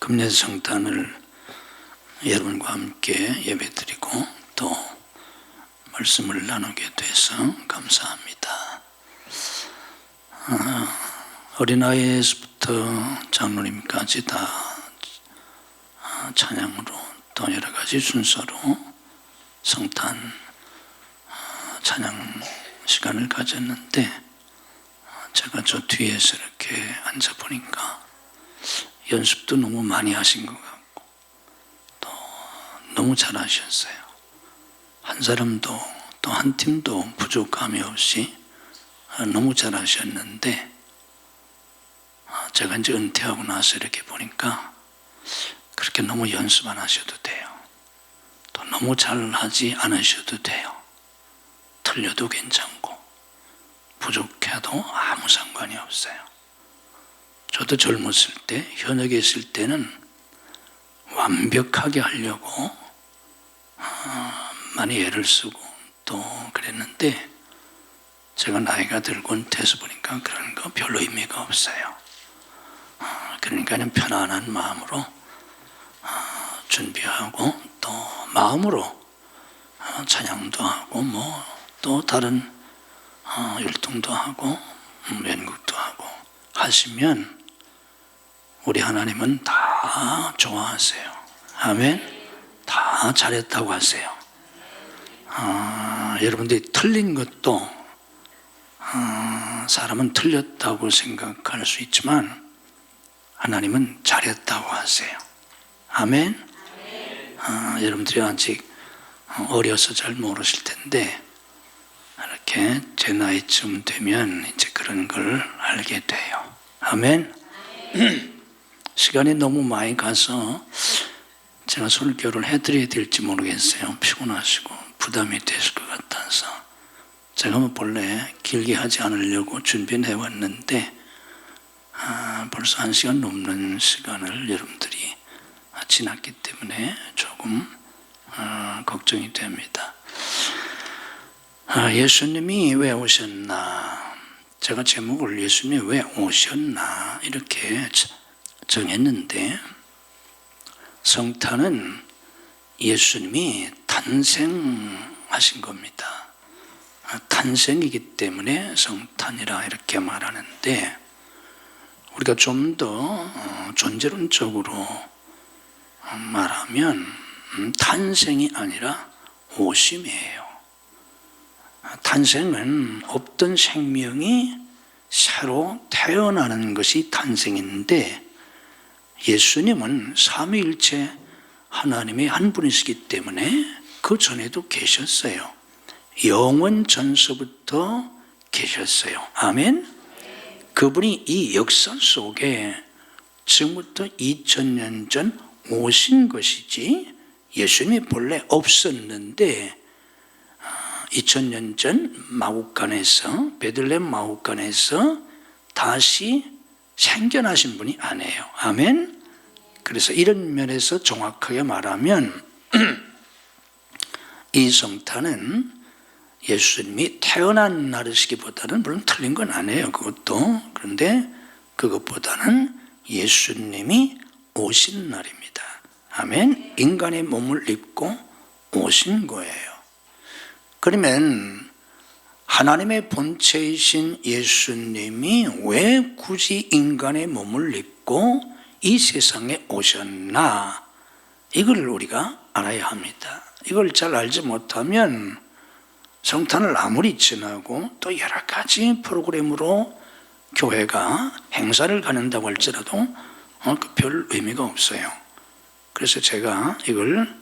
금년 성탄을 여러분과 함께 예배드리고 또 말씀을 나누게 돼서 감사합니다. 어린아이에서부터 장로님까지 다 찬양으로 또 여러 가지 순서로 성탄 찬양 시간을 가졌는데, 제가 저 뒤에서 이렇게 앉아보니까 연습도 너무 많이 하신 것 같고 또 너무 잘하셨어요. 한 사람도 또 한 팀도 부족함이 없이 너무 잘하셨는데, 제가 이제 은퇴하고 나서 이렇게 보니까 그렇게 너무 연습 안 하셔도 돼요. 또 너무 잘하지 않으셔도 돼요. 틀려도 괜찮고 부족해도 아무 상관이 없어요. 저도 젊었을 때, 현역에 있을 때는 완벽하게 하려고 많이 애를 쓰고 또 그랬는데, 제가 나이가 들고 은퇴해서 보니까 그런 거 별로 의미가 없어요. 그러니까 그냥 편안한 마음으로 준비하고 또 마음으로 찬양도 하고 뭐 또 다른 율동도 하고 연극도 하고 하시면 우리 하나님은 다 좋아하세요. 아멘. 다 잘했다고 하세요. 여러분들이 틀린 것도 사람은 틀렸다고 생각할 수 있지만 하나님은 잘했다고 하세요. 아멘. 여러분들이 아직 어려서 잘 모르실 텐데, 이렇게 제 나이쯤 되면 이제 그런 걸 알게 돼요. 아멘. 시간이 너무 많이 가서 제가 설교를 해드려야 될지 모르겠어요. 피곤하시고 부담이 되실 것 같아서. 제가 뭐 본래 길게 하지 않으려고 준비는 해왔는데 벌써 1시간 넘는 시간을 여러분들이 지났기 때문에 조금 걱정이 됩니다. 예수님이 왜 오셨나? 제가 제목을 예수님이 왜 오셨나 이렇게 정했는데, 성탄은 예수님이 탄생하신 겁니다. 탄생이기 때문에 성탄이라 이렇게 말하는데, 우리가 좀 더 존재론적으로 말하면 탄생이 아니라 오심이에요. 탄생은 없던 생명이 새로 태어나는 것이 탄생인데, 예수님은 삼위일체 하나님의 한 분이시기 때문에 그 전에도 계셨어요. 영원 전서부터 계셨어요. 아멘. 그분이 이 역사 속에 지금부터 2000년 전 오신 것이지, 예수님이 본래 없었는데 2000년 전 마국간에서, 베들레헴 마국간에서 다시 생겨나신 분이 아니에요. 아멘. 그래서 이런 면에서 정확하게 말하면 이 성탄은 예수님이 태어난 날이시기보다는, 물론 틀린 건 아니에요, 그것도. 그런데 그것보다는 예수님이 오신 날입니다. 아멘. 인간의 몸을 입고 오신 거예요. 그러면 하나님의 본체이신 예수님이 왜 굳이 인간의 몸을 입고 이 세상에 오셨나? 이걸 우리가 알아야 합니다. 이걸 잘 알지 못하면 성탄을 아무리 지나고 또 여러 가지 프로그램으로 교회가 행사를 가는다고 할지라도 별 의미가 없어요. 그래서 제가 이걸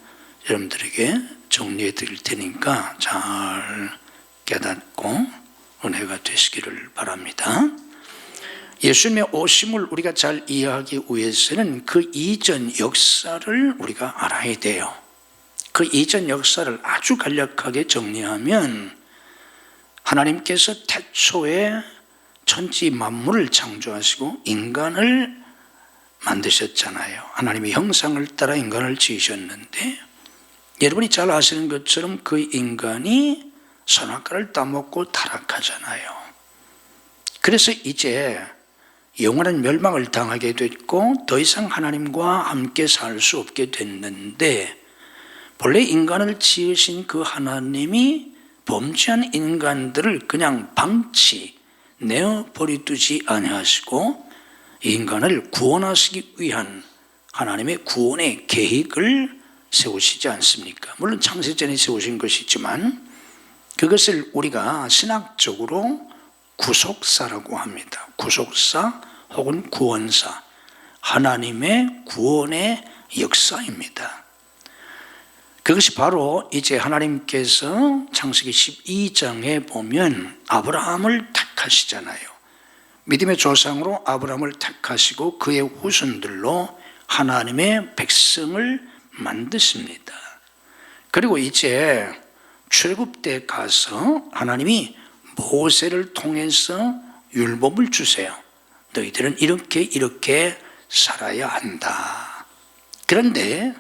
여러분들에게 정리해 드릴 테니까 잘 깨닫고 은혜가 되시기를 바랍니다. 예수님의 오심을 우리가 잘 이해하기 위해서는 그 이전 역사를 우리가 알아야 돼요. 그 이전 역사를 아주 간략하게 정리하면, 하나님께서 태초에 천지 만물을 창조하시고 인간을 만드셨잖아요. 하나님의 형상을 따라 인간을 지으셨는데, 여러분이 잘 아시는 것처럼 그 인간이 선악과를 따먹고 타락하잖아요. 그래서 이제 영원한 멸망을 당하게 됐고 더 이상 하나님과 함께 살 수 없게 됐는데, 본래 인간을 지으신 그 하나님이 범죄한 인간들을 그냥 방치 내어버리두지 아니하시고 인간을 구원하시기 위한 하나님의 구원의 계획을 세우시지 않습니까? 물론 창세전에 세우신 것이지만 그것을 우리가 신학적으로 구속사라고 합니다. 구속사 혹은 구원사, 하나님의 구원의 역사입니다. 그것이 바로 이제 하나님께서 창세기 12장에 보면 아브라함을 택하시잖아요. 믿음의 조상으로 아브라함을 택하시고 그의 후손들로 하나님의 백성을 만드십니다. 그리고 이제 출애굽 때 가서 하나님이 모세를 통해서 율법을 주세요. 너희들은 이렇게 살아야 한다. 그런데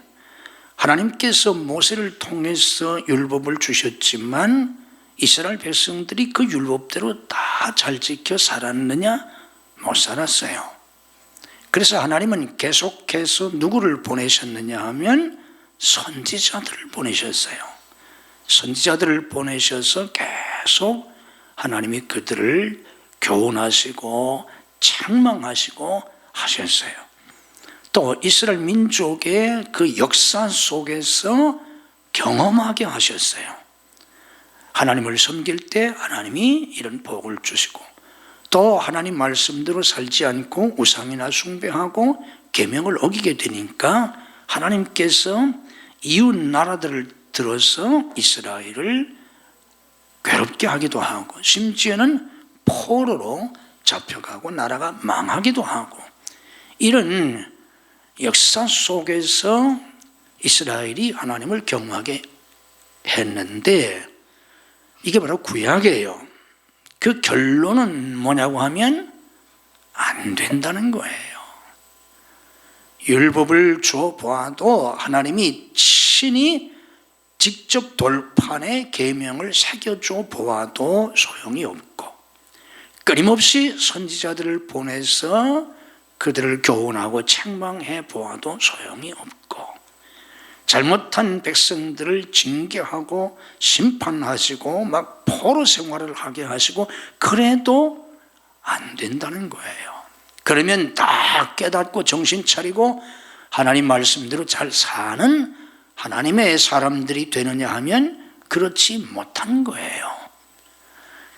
하나님께서 모세를 통해서 율법을 주셨지만 이스라엘 백성들이 그 율법대로 다 잘 지켜 살았느냐? 못 살았어요. 그래서 하나님은 계속해서 누구를 보내셨느냐 하면 선지자들을 보내셨어요. 선지자들을 보내셔서 계속 하나님이 그들을 교훈하시고 책망하시고 하셨어요. 또 이스라엘 민족의 그 역사 속에서 경험하게 하셨어요. 하나님을 섬길 때 하나님이 이런 복을 주시고, 또 하나님 말씀대로 살지 않고 우상이나 숭배하고 계명을 어기게 되니까 하나님께서 이웃 나라들을 들어서 이스라엘을 괴롭게 하기도 하고, 심지어는 포로로 잡혀가고 나라가 망하기도 하고, 이런 역사 속에서 이스라엘이 하나님을 경험하게 했는데 이게 바로 구약이에요. 그 결론은 뭐냐고 하면 안 된다는 거예요. 율법을 줘보아도 하나님이 친히 직접 돌판에 계명을 새겨줘 보아도 소용이 없고, 끊임없이 선지자들을 보내서 그들을 교훈하고 책망해 보아도 소용이 없고, 잘못한 백성들을 징계하고 심판하시고 막 포로 생활을 하게 하시고 그래도 안 된다는 거예요. 그러면 다 깨닫고 정신 차리고 하나님 말씀대로 잘 사는 하나님의 사람들이 되느냐 하면 그렇지 못한 거예요.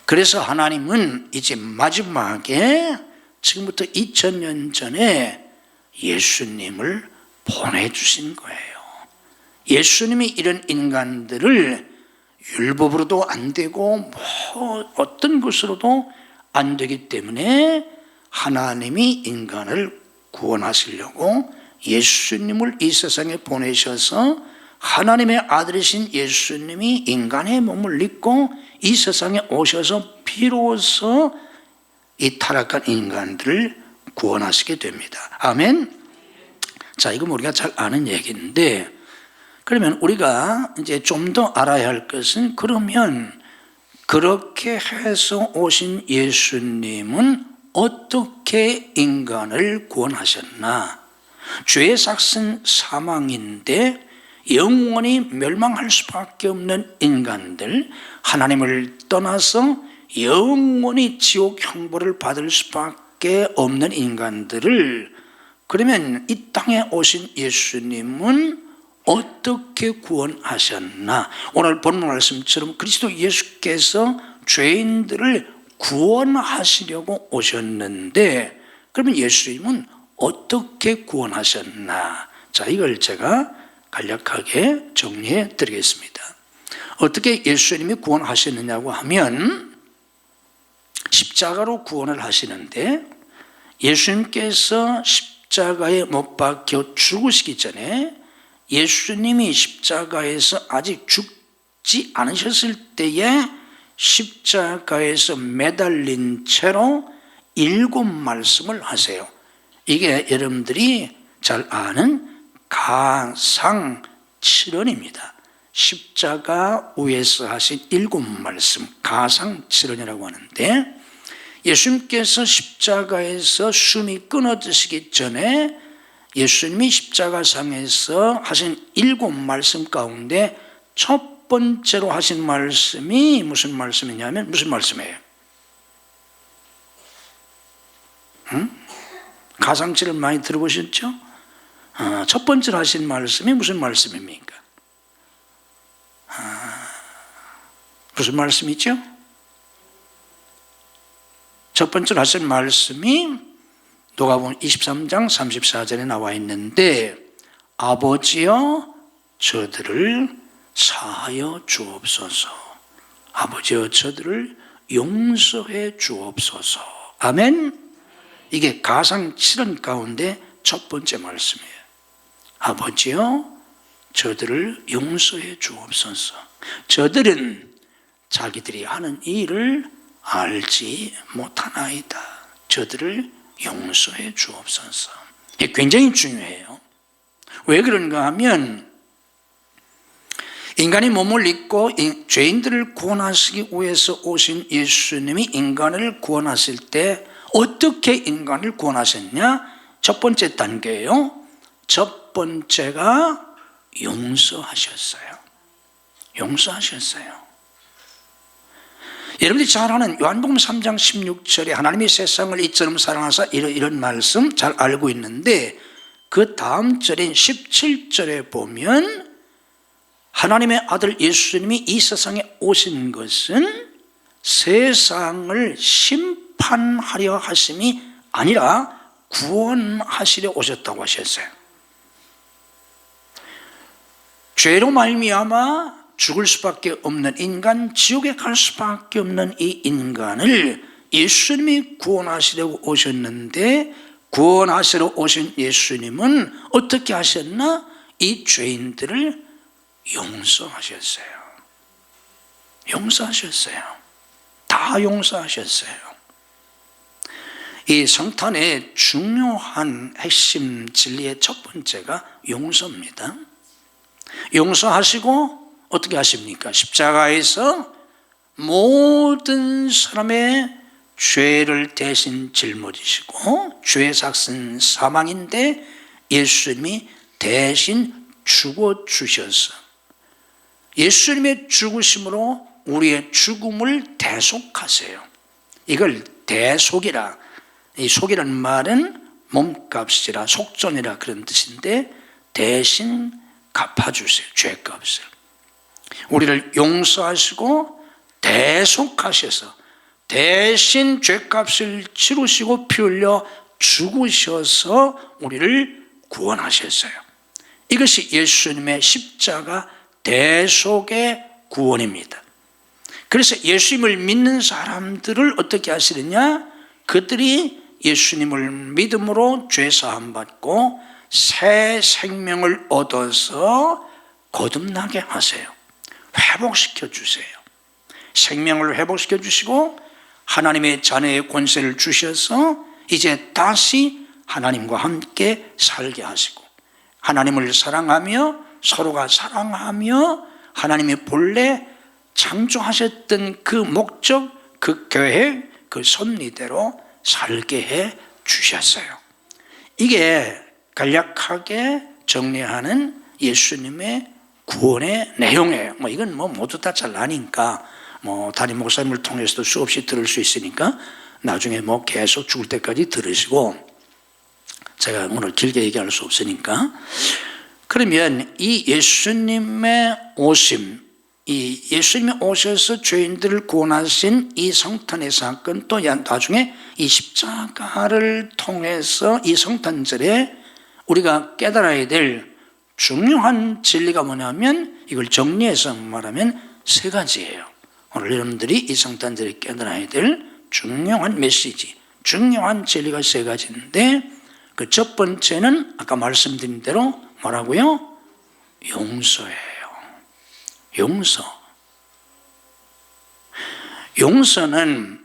그래서 하나님은 이제 마지막에 지금부터 2000년 전에 예수님을 보내주신 거예요. 예수님이 이런 인간들을 율법으로도 안 되고 뭐 어떤 것으로도 안 되기 때문에 하나님이 인간을 구원하시려고 예수님을 이 세상에 보내셔서 하나님의 아들이신 예수님이 인간의 몸을 입고 이 세상에 오셔서 비로소 이 타락한 인간들을 구원하시게 됩니다. 아멘. 자, 이거 우리가 잘 아는 얘기인데, 그러면 우리가 이제 좀 더 알아야 할 것은, 그러면 그렇게 해서 오신 예수님은 어떻게 인간을 구원하셨나? 죄의 삭은 사망인데 영원히 멸망할 수밖에 없는 인간들, 하나님을 떠나서 영원히 지옥 형벌을 받을 수밖에 없는 인간들을, 그러면 이 땅에 오신 예수님은 어떻게 구원하셨나? 오늘 본문 말씀처럼 그리스도 예수께서 죄인들을 구원하시려고 오셨는데, 그러면 예수님은 어떻게 구원하셨나? 자, 이걸 제가 간략하게 정리해 드리겠습니다. 어떻게 예수님이 구원하셨느냐고 하면 십자가로 구원을 하시는데, 예수님께서 십자가에 못 박혀 죽으시기 전에 예수님이 십자가에서 아직 죽지 않으셨을 때에 십자가에서 매달린 채로 7말씀을 하세요. 이게 여러분들이 잘 아는 가상칠언입니다. 십자가 위에서 하신 7말씀, 가상칠언이라고 하는데, 예수님께서 십자가에서 숨이 끊어지시기 전에 예수님이 십자가상에서 하신 7말씀 가운데 첫 번째로 하신 말씀이 무슨 말씀이냐면 무슨 말씀이에요? 가상치를 많이 들어보셨죠? 첫 번째로 하신 말씀이 무슨 말씀입니까? 무슨 말씀이죠? 첫 번째로 하신 말씀이 누가복음 23장 34절에 나와 있는데 아버지여 저들을 사하여 주옵소서. 아버지여 저들을 용서해 주옵소서. 아멘. 이게 가상 7원 가운데 첫 번째 말씀이에요. 아버지여 저들을 용서해 주옵소서. 저들은 자기들이 하는 일을 알지 못하나이다. 저들을 용서해 주옵소서. 이게 굉장히 중요해요. 왜 그런가 하면 인간이 몸을 입고 죄인들을 구원하시기 위해서 오신 예수님이 인간을 구원하실 때 어떻게 인간을 구원하셨냐? 첫 번째 단계예요. 첫 번째가 용서하셨어요. 용서하셨어요. 여러분들이 잘 아는 요한복음 3장 16절에 하나님이 세상을 이처럼 사랑하사 이런 말씀 잘 알고 있는데 그 다음 절인 17절에 보면 하나님의 아들 예수님이 이 세상에 오신 것은 세상을 심판하려 하심이 아니라 구원하시려 오셨다고 하셨어요. 죄로 말미암아 죽을 수밖에 없는 인간, 지옥에 갈 수밖에 없는 이 인간을 예수님이 구원하시려고 오셨는데 구원하시러 오신 예수님은 어떻게 하셨나? 이 죄인들을 용서하셨어요. 용서하셨어요. 다 용서하셨어요. 이 성탄의 중요한 핵심 진리의 첫 번째가 용서입니다. 용서하시고 어떻게 하십니까? 십자가에서 모든 사람의 죄를 대신 짊어지시고 죄의 삭은 사망인데 예수님이 대신 죽어주셔서 예수님의 죽으심으로 우리의 죽음을 대속하세요. 이걸 대속이라, 이 속이라는 말은 몸값이라 속전이라 그런 뜻인데 대신 갚아주세요. 죄값을. 우리를 용서하시고 대속하셔서 대신 죄값을 치르시고 피 흘려 죽으셔서 우리를 구원하셨어요. 이것이 예수님의 십자가 대속의 구원입니다. 그래서 예수님을 믿는 사람들을 어떻게 하시느냐? 그들이 예수님을 믿음으로 죄사함 받고 새 생명을 얻어서 거듭나게 하세요. 회복시켜 주세요. 생명을 회복시켜 주시고 하나님의 자녀의 권세를 주셔서 이제 다시 하나님과 함께 살게 하시고 하나님을 사랑하며 서로가 사랑하며 하나님의 본래 창조하셨던 그 목적, 그 계획, 그 섭리대로 살게 해 주셨어요. 이게 간략하게 정리하는 예수님의 구원의 내용이에요. 이건 모두 다 잘 아니까 담임 목사님을 통해서도 수없이 들을 수 있으니까 나중에 계속 죽을 때까지 들으시고 제가 오늘 길게 얘기할 수 없으니까 그러면 이 예수님의 오심, 이 예수님이 오셔서 죄인들을 구원하신 이 성탄의 사건 또 나중에 이 십자가를 통해서 이 성탄절에 우리가 깨달아야 될 중요한 진리가 뭐냐면 이걸 정리해서 말하면 세 가지예요. 오늘 여러분들이 이 성탄절에 깨달아야 될 중요한 메시지, 중요한 진리가 세 가지인데 그 첫 번째는 아까 말씀드린 대로 뭐라고요? 용서예요. 용서. 용서는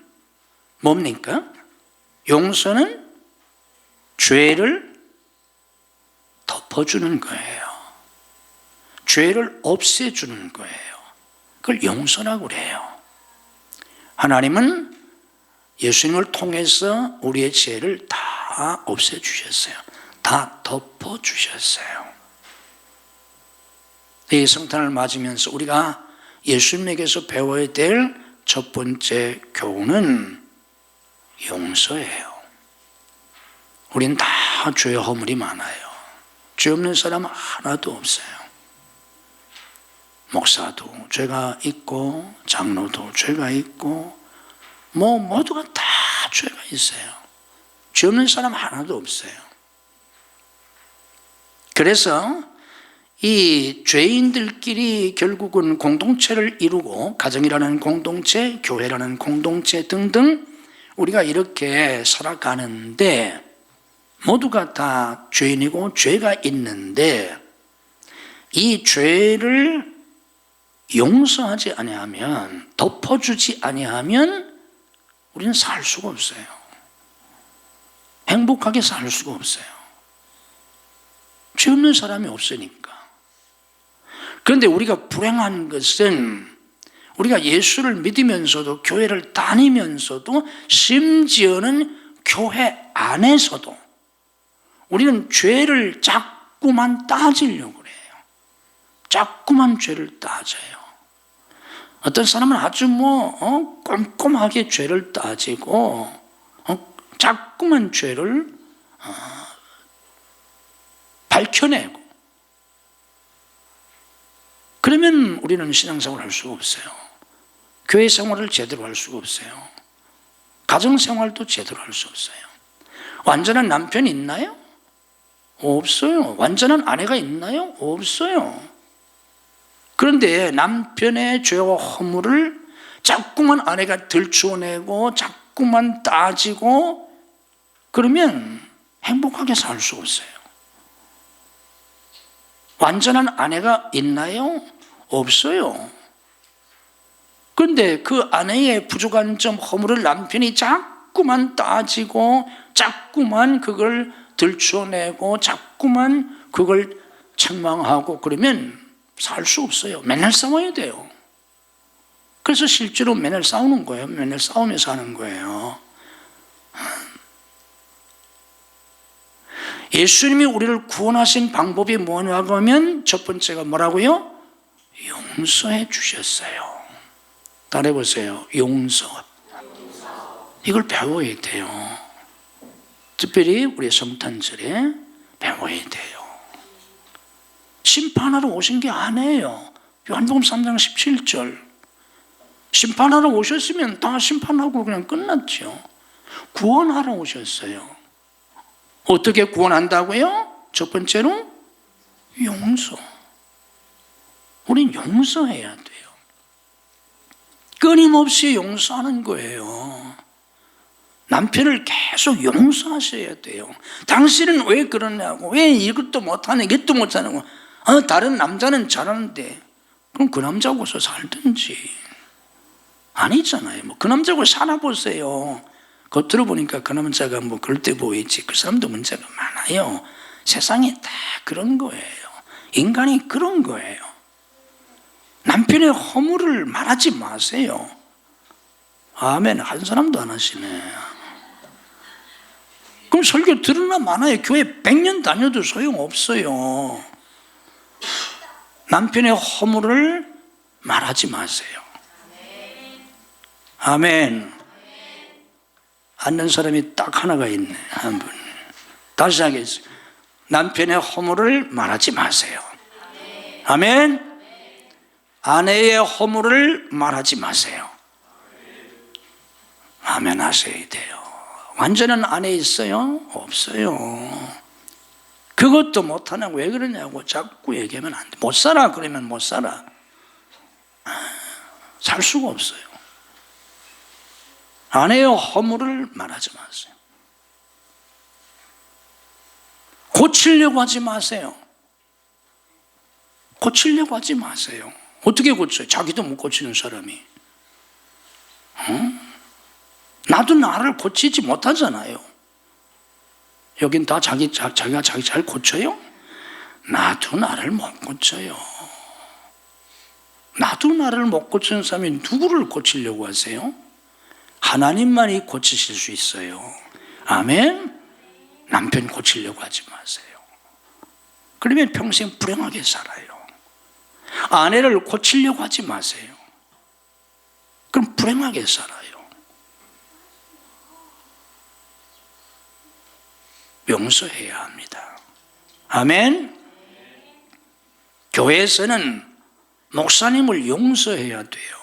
뭡니까? 용서는 죄를 덮어주는 거예요. 죄를 없애주는 거예요. 그걸 용서라고 그래요. 하나님은 예수님을 통해서 우리의 죄를 다 없애주셨어요. 다 덮어주셨어요. 이 성탄을 맞으면서 우리가 예수님에게서 배워야 될 첫 번째 교훈은 용서예요. 우린 다 죄의 허물이 많아요. 죄 없는 사람 하나도 없어요. 목사도 죄가 있고 장로도 죄가 있고 모두가 다 죄가 있어요. 죄 없는 사람 하나도 없어요. 그래서 이 죄인들끼리 결국은 공동체를 이루고 가정이라는 공동체, 교회라는 공동체 등등 우리가 이렇게 살아가는데 모두가 다 죄인이고 죄가 있는데 이 죄를 용서하지 아니하면, 덮어주지 아니하면 우리는 살 수가 없어요. 행복하게 살 수가 없어요. 죄 없는 사람이 없으니까. 그런데 우리가 불행한 것은 우리가 예수를 믿으면서도 교회를 다니면서도 심지어는 교회 안에서도 우리는 죄를 자꾸만 따지려고 그래요. 자꾸만 죄를 따져요. 어떤 사람은 아주 꼼꼼하게 죄를 따지고 자꾸만 죄를 밝혀내고, 그러면 우리는 신앙생활을 할 수가 없어요. 교회 생활을 제대로 할 수가 없어요. 가정생활도 제대로 할 수 없어요. 완전한 남편이 있나요? 없어요. 완전한 아내가 있나요? 없어요. 그런데 남편의 죄와 허물을 자꾸만 아내가 들추어내고 자꾸만 따지고 그러면 행복하게 살 수 없어요. 완전한 아내가 있나요? 없어요. 그런데 그 아내의 부족한 점, 허물을 남편이 자꾸만 따지고 자꾸만 그걸 들추어내고 자꾸만 그걸 책망하고 그러면 살 수 없어요. 맨날 싸워야 돼요. 그래서 실제로 맨날 싸우는 거예요. 맨날 싸우면서 하는 거예요. 예수님이 우리를 구원하신 방법이 뭐냐고 하면 첫 번째가 뭐라고요? 용서해 주셨어요. 따라해보세요. 용서. 이걸 배워야 돼요. 특별히 우리 성탄절에 배워야 돼요. 심판하러 오신 게 아니에요. 요한복음 3장 17절. 심판하러 오셨으면 다 심판하고 그냥 끝났죠. 구원하러 오셨어요. 어떻게 구원한다고요? 첫 번째로 용서. 우린 용서해야 돼요. 끊임없이 용서하는 거예요. 남편을 계속 용서하셔야 돼요. 당신은 왜 그러냐고, 왜 이것도 못하네, 이것도 못하냐고. 다른 남자는 잘하는데 그럼 그 남자하고서 살든지. 아니잖아요. 그 남자하고 살아보세요. 겉으로 보니까 그 남자가 그럴 때 보이지 그 사람도 문제가 많아요. 세상이 다 그런 거예요. 인간이 그런 거예요. 남편의 허물을 말하지 마세요. 아멘. 한 사람도 안 하시네. 그럼 설교 들으나 마나요? 교회 100년 다녀도 소용없어요. 남편의 허물을 말하지 마세요. 아멘. 앉는 사람이 딱 하나가 있네. 한 분. 다시 하겠습니다. 남편의 허물을 말하지 마세요. 아멘. 아내의 허물을 말하지 마세요. 아멘 하셔야 돼요. 완전한 아내 있어요? 없어요. 그것도 못하냐고, 왜 그러냐고 자꾸 얘기하면 안 돼. 못 살아 그러면 못 살아. 살 수가 없어요. 아내의 허물을 말하지 마세요. 고치려고 하지 마세요. 고치려고 하지 마세요. 어떻게 고쳐요? 자기도 못 고치는 사람이. 나도 나를 고치지 못하잖아요. 여긴 다 자기가 자기 잘 고쳐요? 나도 나를 못 고쳐요. 나도 나를 못 고치는 사람이 누구를 고치려고 하세요? 하나님만이 고치실 수 있어요. 아멘. 남편 고치려고 하지 마세요. 그러면 평생 불행하게 살아요. 아내를 고치려고 하지 마세요. 그럼 불행하게 살아요. 용서해야 합니다. 아멘. 교회에서는 목사님을 용서해야 돼요.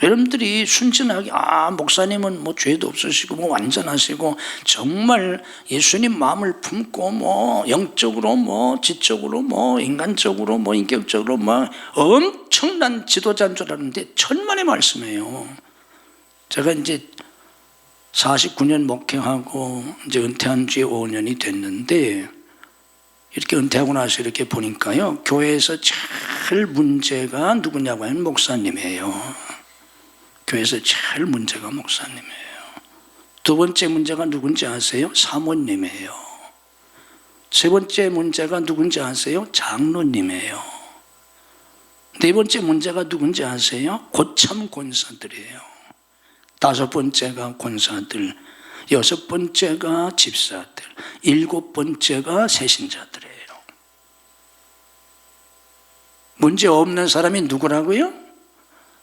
여러분들이 순진하게 목사님은 뭐 죄도 없으시고 뭐 완전하시고 정말 예수님 마음을 품고 뭐 영적으로 뭐 지적으로 뭐 인간적으로 뭐 인격적으로 뭐 엄청난 지도자인 줄 알았는데 천만의 말씀이에요. 제가 이제 49년 목회하고 이제 은퇴한 지 5년이 됐는데 이렇게 은퇴하고 나서 이렇게 보니까요, 교회에서 제일 문제가 누구냐고 하면 목사님이에요. 교회에서 제일 문제가 목사님이에요. 두 번째 문제가 누군지 아세요? 사모님이에요. 세 번째 문제가 누군지 아세요? 장로님이에요. 네 번째 문제가 누군지 아세요? 고참 권사들이에요. 다섯 번째가 권사들, 여섯 번째가 집사들, 일곱 번째가 세신자들이에요. 문제 없는 사람이 누구라고요?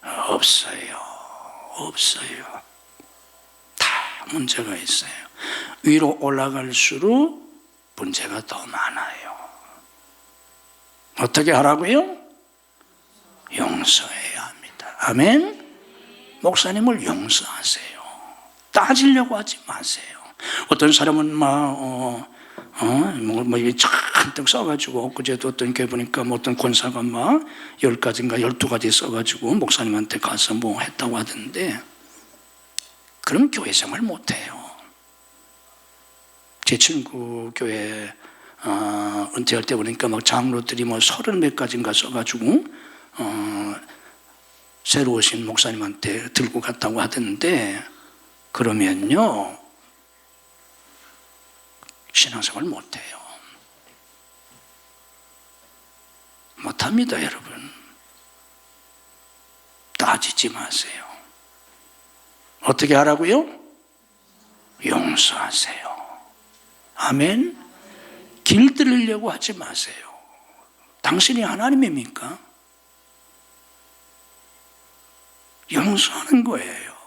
없어요. 없어요. 다 문제가 있어요. 위로 올라갈수록 문제가 더 많아요. 어떻게 하라고요? 용서해야 합니다. 아멘. 목사님을 용서하세요. 따지려고 하지 마세요. 어떤 사람은 뭐 잔뜩 써가지고, 엊그제도 어떤 교회 보니까 뭐 어떤 권사가 막 10가지인가 12가지 써가지고 목사님한테 가서 뭐 했다고 하던데, 그럼 교회 생활 못해요. 제 친구 교회 은퇴할 때 보니까 막 장로들이 뭐 30몇 가지인가 써가지고 새로 오신 목사님한테 들고 갔다고 하던데, 그러면요 신앙생활 못해요. 못합니다. 여러분, 따지지 마세요. 어떻게 하라고요? 용서하세요. 아멘. 길들이려고 하지 마세요. 당신이 하나님입니까? 용서하는 거예요.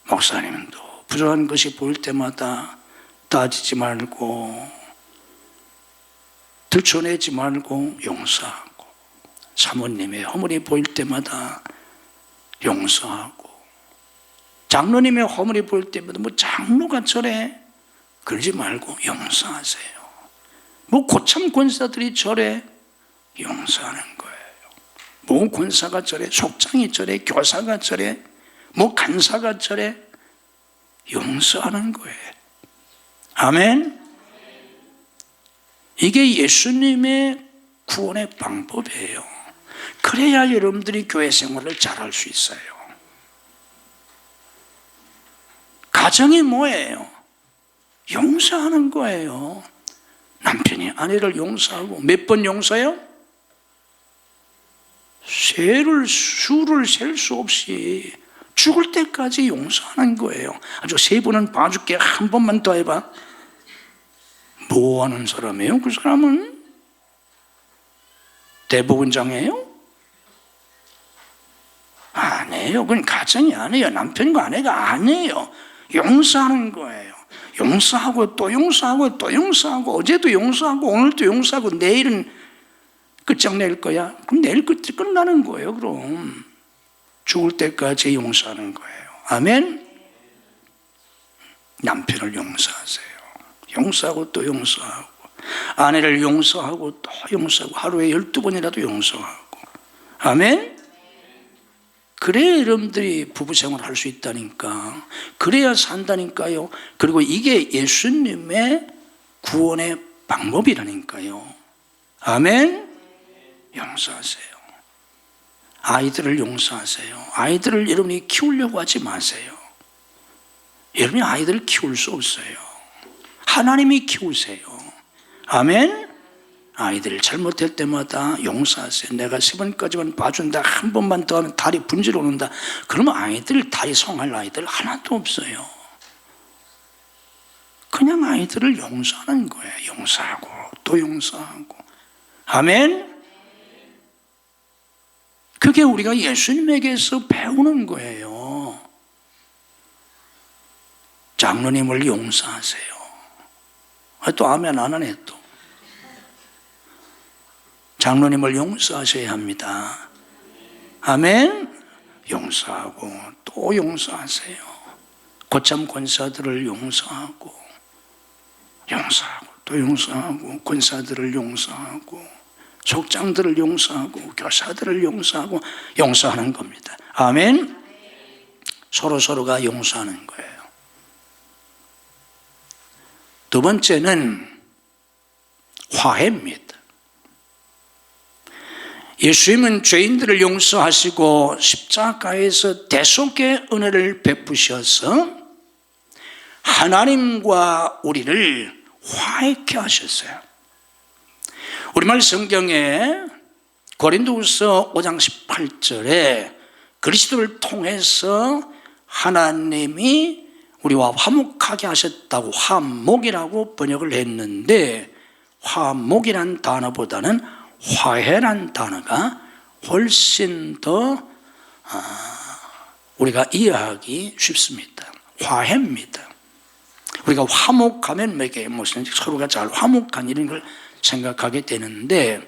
목사님도 부족한 것이 보일 때마다 따지지 말고 들춰내지 말고 용서하고, 사모님의 허물이 보일 때마다 용서하고, 장로님의 허물이 보일 때마다 뭐 장로가 저래 그러지 말고 용서하세요. 뭐 고참 권사들이 저래 용서하는 거예요. 뭐 권사가 저래, 속장이 저래, 교사가 저래, 뭐 간사가 저래 용서하는 거예요. 아멘. 이게 예수님의 구원의 방법이에요. 그래야 여러분들이 교회 생활을 잘할 수 있어요. 가정이 뭐예요? 용서하는 거예요. 남편이 아내를 용서하고, 몇 번 용서해요? 수를 셀 수 없이 죽을 때까지 용서하는 거예요. 아주 세 번은 봐줄게, 한 번만 더 해봐. 뭐 하는 사람이에요? 그 사람은 대법원장이에요? 아니에요. 그건 가정이 아니에요. 남편과 아내가 아니에요. 용서하는 거예요. 용서하고 또 용서하고 또 용서하고, 어제도 용서하고 오늘도 용서하고 내일은 끝장낼 거야. 그럼 내일 끝나는 거예요. 그럼 죽을 때까지 용서하는 거예요. 아멘. 남편을 용서하세요. 용서하고 또 용서하고, 아내를 용서하고 또 용서하고, 하루에 12번이라도 용서하고. 아멘. 그래야 여러분들이 부부생활을 할 수 있다니까. 그래야 산다니까요. 그리고 이게 예수님의 구원의 방법이라니까요. 아멘. 용서하세요. 아이들을 용서하세요. 아이들을 여러분이 키우려고 하지 마세요. 여러분이 아이들을 키울 수 없어요. 하나님이 키우세요. 아멘. 아이들 잘못할 때마다 용서하세요. 내가 3번까지만 봐준다. 한 번만 더 하면 다리 분지러 오는다. 그러면 아이들 다리 성할 아이들 하나도 없어요. 그냥 아이들을 용서하는 거예요. 용서하고 또 용서하고. 아멘. 그게 우리가 예수님에게서 배우는 거예요. 장로님을 용서하세요. 또 아멘 안 하네 또. 장로님을 용서하셔야 합니다. 아멘. 용서하고 또 용서하세요. 고참 권사들을 용서하고 또 용서하고 권사들을 용서하고 족장들을 용서하고 교사들을 용서하고 용서하는 겁니다. 아멘. 서로가 용서하는 거예요. 두 번째는 화해입니다. 예수님은 죄인들을 용서하시고 십자가에서 대속의 은혜를 베푸셔서 하나님과 우리를 화해케 하셨어요. 우리말 성경에 고린도후서 5장 18절에 그리스도를 통해서 하나님이 우리와 화목하게 하셨다고 화목이라고 번역을 했는데, 화목이란 단어보다는 화해란 단어가 훨씬 더 우리가 이해하기 쉽습니다. 화해입니다. 우리가 화목하면 무슨 서로가 잘 화목한 이런 걸 생각하게 되는데,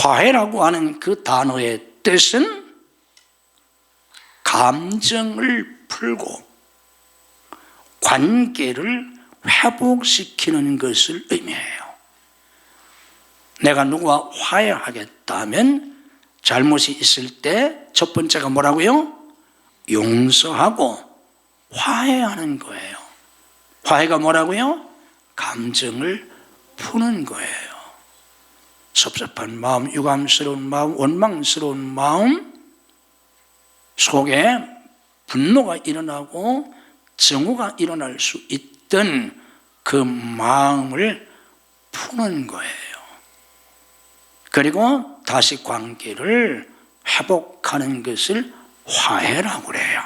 화해라고 하는 그 단어의 뜻은 감정을 풀고 관계를 회복시키는 것을 의미해요. 내가 누구와 화해하겠다면 잘못이 있을 때 첫 번째가 뭐라고요? 용서하고 화해하는 거예요. 화해가 뭐라고요? 감정을 푸는 거예요. 섭섭한 마음, 유감스러운 마음, 원망스러운 마음 속에 분노가 일어나고 증오가 일어날 수 있던 그 마음을 푸는 거예요. 그리고 다시 관계를 회복하는 것을 화해라고 그래요.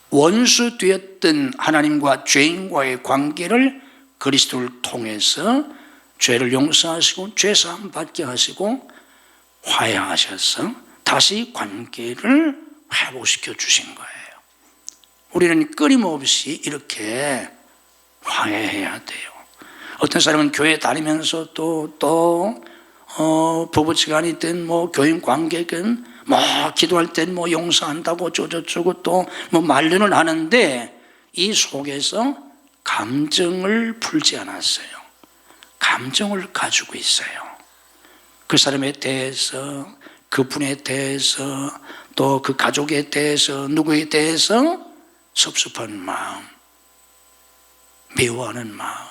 원수 되었던 하나님과 죄인과의 관계를 그리스도를 통해서 죄를 용서하시고 죄사함 받게 하시고 화해하셔서 다시 관계를 회복시켜 주신 거예요. 우리는 끊임없이 이렇게 화해해야 돼요. 어떤 사람은 교회 다니면서 또 부부지간이든 교인 관계든 기도할 땐 용서한다고 저쩌고 또 말로는 하는데 이 속에서 감정을 풀지 않았어요. 감정을 가지고 있어요. 그 사람에 대해서, 그분에 대해서, 또 그 가족에 대해서, 누구에 대해서 섭섭한 마음, 미워하는 마음,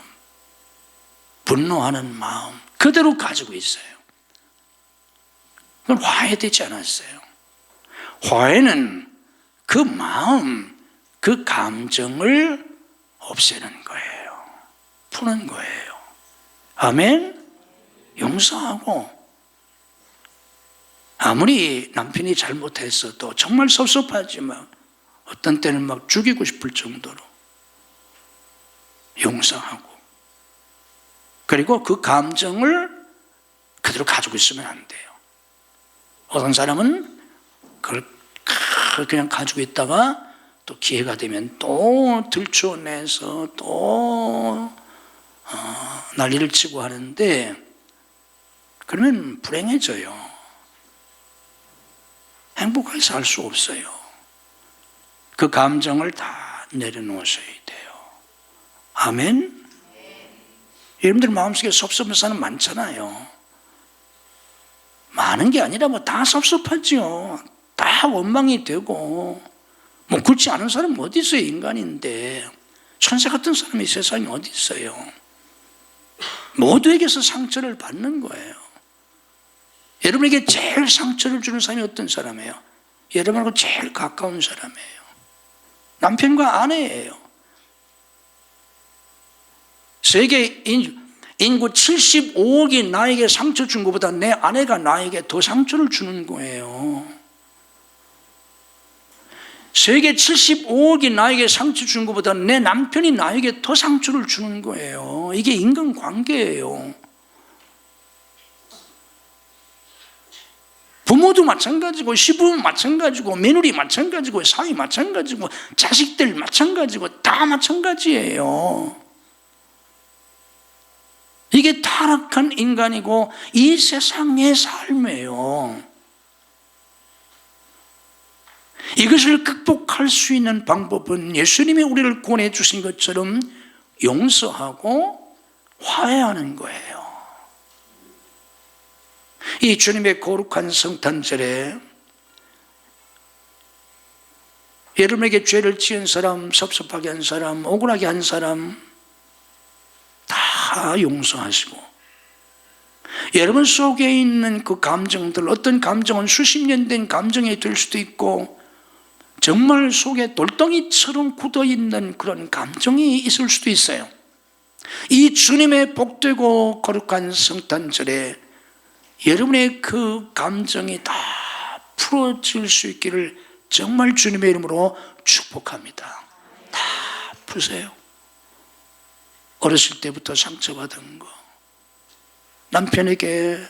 분노하는 마음 그대로 가지고 있어요. 그건 화해되지 않았어요. 화해는 그 마음, 그 감정을 없애는 거예요. 푸는 거예요. 아멘? 용서하고, 아무리 남편이 잘못했어도 정말 섭섭하지만 어떤 때는 죽이고 싶을 정도로 용서하고, 그리고 그 감정을 그대로 가지고 있으면 안 돼요. 어떤 사람은 그걸 그냥 가지고 있다가 또 기회가 되면 또 들춰내서 또 난리를 치고 하는데, 그러면 불행해져요. 행복하게 살 수 없어요. 그 감정을 다 내려놓으셔야 돼요. 아멘? 여러분들 마음속에 섭섭한 사람 많잖아요. 많은 게 아니라 다 섭섭하지요. 다 원망이 되고, 그렇지 않은 사람은 어디 있어요? 인간인데. 천사 같은 사람이 세상에 어디 있어요? 모두에게서 상처를 받는 거예요. 여러분에게 제일 상처를 주는 사람이 어떤 사람이에요? 여러분하고 제일 가까운 사람이에요. 남편과 아내예요. 세계 인구 75억이 나에게 상처 준 것보다 내 아내가 나에게 더 상처를 주는 거예요. 세계 75억이 나에게 상처 준 것보다 내 남편이 나에게 더 상처를 주는 거예요. 이게 인간관계예요. 부모도 마찬가지고, 시부모 마찬가지고, 며느리 마찬가지고, 사위 마찬가지고, 자식들 마찬가지고, 다 마찬가지예요. 이게 타락한 인간이고 이 세상의 삶이에요. 이것을 극복할 수 있는 방법은 예수님이 우리를 구원해 주신 것처럼 용서하고 화해하는 거예요. 이 주님의 거룩한 성탄절에 여러분에게 죄를 지은 사람, 섭섭하게 한 사람, 억울하게 한 사람 다 용서하시고, 여러분 속에 있는 그 감정들, 어떤 감정은 수십 년 된 감정이 될 수도 있고 정말 속에 돌덩이처럼 굳어있는 그런 감정이 있을 수도 있어요. 이 주님의 복되고 거룩한 성탄절에 여러분의 그 감정이 다 풀어질 수 있기를 정말 주님의 이름으로 축복합니다. 다 푸세요. 어렸을 때부터 상처받은 거, 남편에게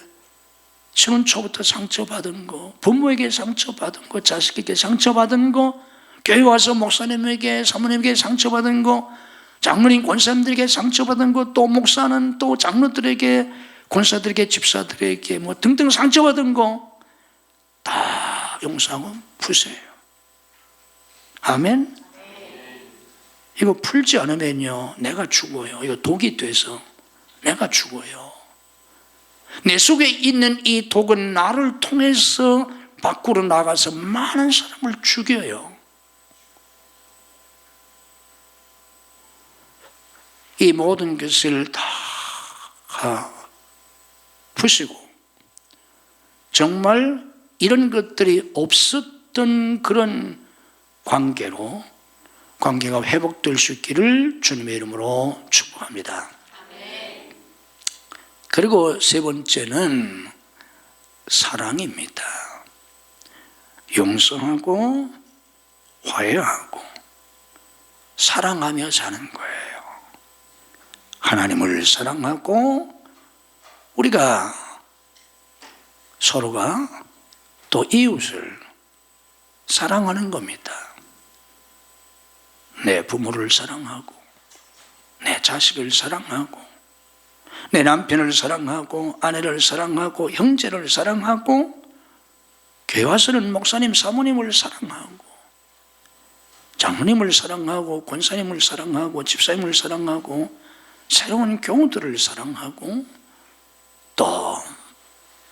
신혼 초부터 상처받은 거, 부모에게 상처받은 거, 자식에게 상처받은 거, 교회 와서 목사님에게, 사모님에게 상처받은 거, 장로님, 권사님들에게 상처받은 거, 또 목사는 또 장로들에게, 권사들에게, 집사들에게 뭐 등등 상처받은 거 다 용서하고 푸세요. 아멘? 이거 풀지 않으면요, 내가 죽어요. 이거 독이 돼서 내가 죽어요. 내 속에 있는 이 독은 나를 통해서 밖으로 나가서 많은 사람을 죽여요. 이 모든 것을 다 푸시고 정말 이런 것들이 없었던 그런 관계로 관계가 회복될 수 있기를 주님의 이름으로 축복합니다. 그리고 세 번째는 사랑입니다. 용서하고 화해하고 사랑하며 사는 거예요. 하나님을 사랑하고 우리가 서로가 또 이웃을 사랑하는 겁니다. 내 부모를 사랑하고 내 자식을 사랑하고 내 남편을 사랑하고 아내를 사랑하고 형제를 사랑하고 교회 와서는 목사님, 사모님을 사랑하고 장로님을 사랑하고 권사님을 사랑하고 집사님을 사랑하고 새로운 교우들을 사랑하고 또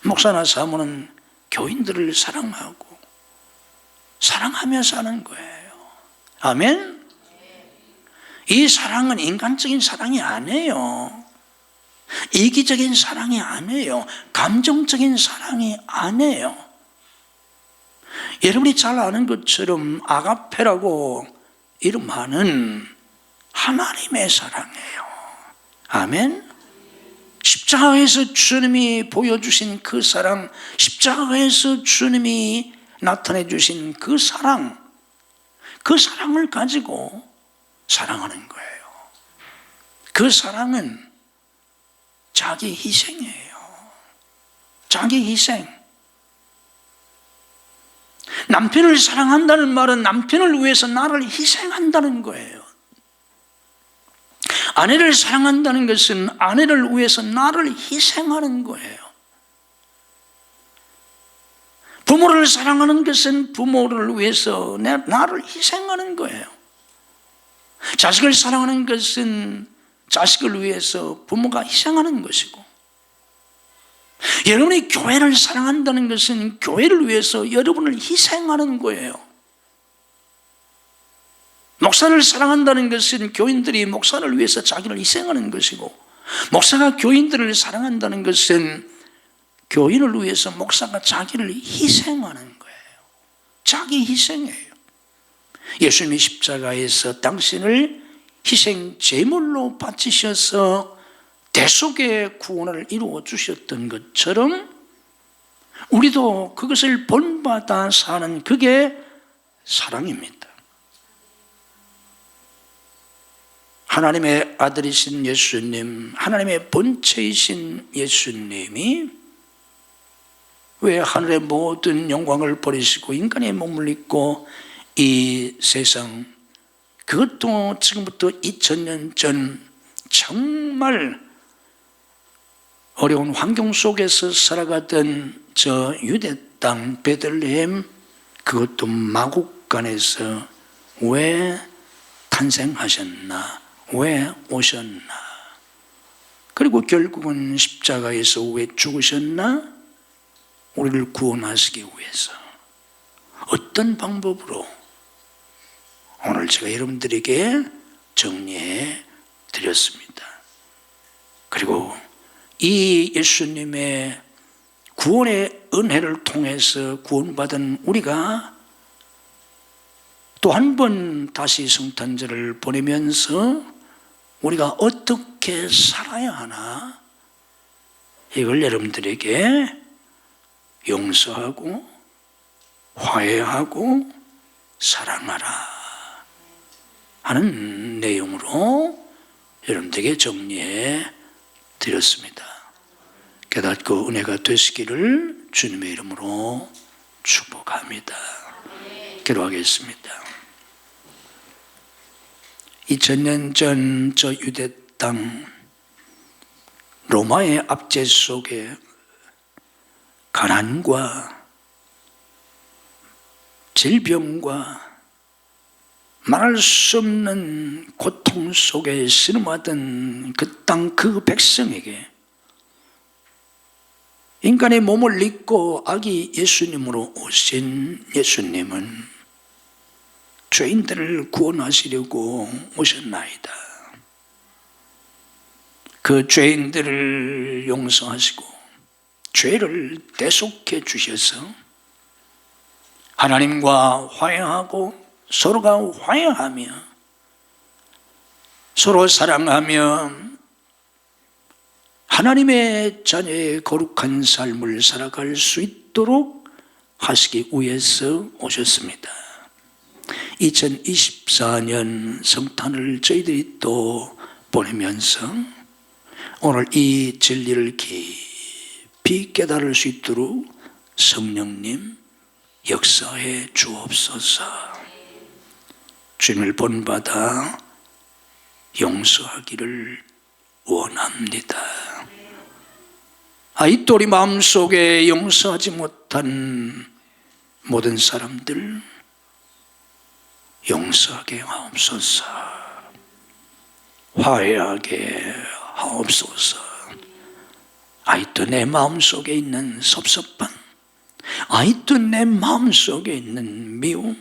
목사나 사모는 교인들을 사랑하고 사랑하며 사는 거예요. 아멘? 이 사랑은 인간적인 사랑이 아니에요. 이기적인 사랑이 아니에요. 감정적인 사랑이 아니에요. 여러분이 잘 아는 것처럼 아가페라고 이름하는 하나님의 사랑이에요. 아멘? 십자가에서 주님이 보여주신 그 사랑, 십자가에서 주님이 나타내 주신 그 사랑, 그 사랑을 가지고 사랑하는 거예요. 그 사랑은 자기 희생이에요. 자기 희생. 남편을 사랑한다는 말은 남편을 위해서 나를 희생한다는 거예요. 아내를 사랑한다는 것은 아내를 위해서 나를 희생하는 거예요. 부모를 사랑하는 것은 부모를 위해서 나를 희생하는 거예요. 자식을 사랑하는 것은 자식을 위해서 부모가 희생하는 것이고, 여러분이 교회를 사랑한다는 것은 교회를 위해서 여러분을 희생하는 거예요. 목사를 사랑한다는 것은 교인들이 목사를 위해서 자기를 희생하는 것이고, 목사가 교인들을 사랑한다는 것은 교인을 위해서 목사가 자기를 희생하는 거예요. 자기 희생이에요. 예수님이 십자가에서 당신을 희생 제물로 바치셔서 대속의 구원을 이루어 주셨던 것처럼 우리도 그것을 본받아 사는 그게 사랑입니다. 하나님의 아들이신 예수님, 하나님의 본체이신 예수님이 왜 하늘의 모든 영광을 버리시고 인간의 몸을 입고 이 세상, 그것도 지금부터 2000년 전 정말 어려운 환경 속에서 살아가던 저 유대 땅 베들레헴, 그것도 마국간에서 왜 탄생하셨나, 왜 오셨나, 그리고 결국은 십자가에서 왜 죽으셨나? 우리를 구원하시기 위해서 어떤 방법으로, 오늘 제가 여러분들에게 정리해 드렸습니다. 그리고 이 예수님의 구원의 은혜를 통해서 구원받은 우리가 또 한 번 다시 성탄절을 보내면서 우리가 어떻게 살아야 하나, 이걸 여러분들에게 용서하고 화해하고 사랑하라 하는 내용으로 여러분들에게 정리해 드렸습니다. 깨닫고 은혜가 되시기를 주님의 이름으로 축복합니다. 기도하겠습니다. 2000년 전 저 유대 땅 로마의 압제 속에 가난과 질병과 말할 수 없는 고통 속에 신음하던 그 땅 그 백성에게 인간의 몸을 입고 아기 예수님으로 오신 예수님은 죄인들을 구원하시려고 오셨나이다. 그 죄인들을 용서하시고 죄를 대속해 주셔서 하나님과 화해하고 서로가 화해하며 서로 사랑하며 하나님의 자녀의 거룩한 삶을 살아갈 수 있도록 하시기 위해서 오셨습니다. 2024년 성탄을 저희들이 또 보내면서 오늘 이 진리를 깊이 깨달을 수 있도록 성령님 역사해 주옵소서. 주님을 본받아 용서하기를 원합니다. 아직도 우리 마음속에 용서하지 못한 모든 사람들 용서하게 하옵소서. 화해하게 하옵소서. 아직도 내 마음속에 있는 섭섭함, 아직도 내 마음속에 있는 미움,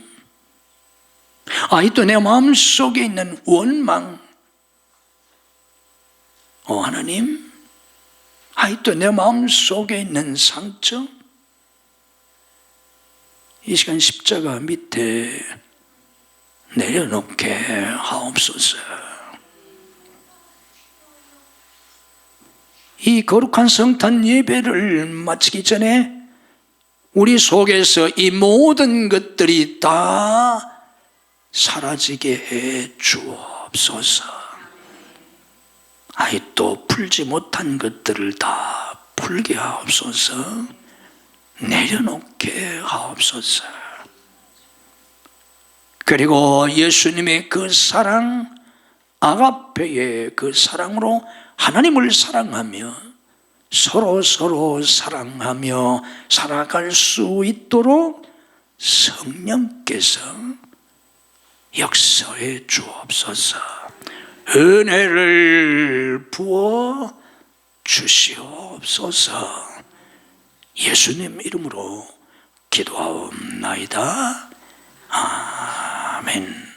아직도 내 마음속에 있는 원망, 하나님, 아직도 내 마음속에 있는 상처, 이 시간 십자가 밑에 내려놓게 하옵소서. 이 거룩한 성탄 예배를 마치기 전에 우리 속에서 이 모든 것들이 다 사라지게 해 주옵소서. 아직도 풀지 못한 것들을 다 풀게 하옵소서. 내려놓게 하옵소서. 그리고 예수님의 그 사랑, 아가페의 그 사랑으로 하나님을 사랑하며 서로 사랑하며 살아갈 수 있도록 성령께서 역사해 주옵소서. 은혜를 부어 주시옵소서. 예수님 이름으로 기도하옵나이다. 아멘.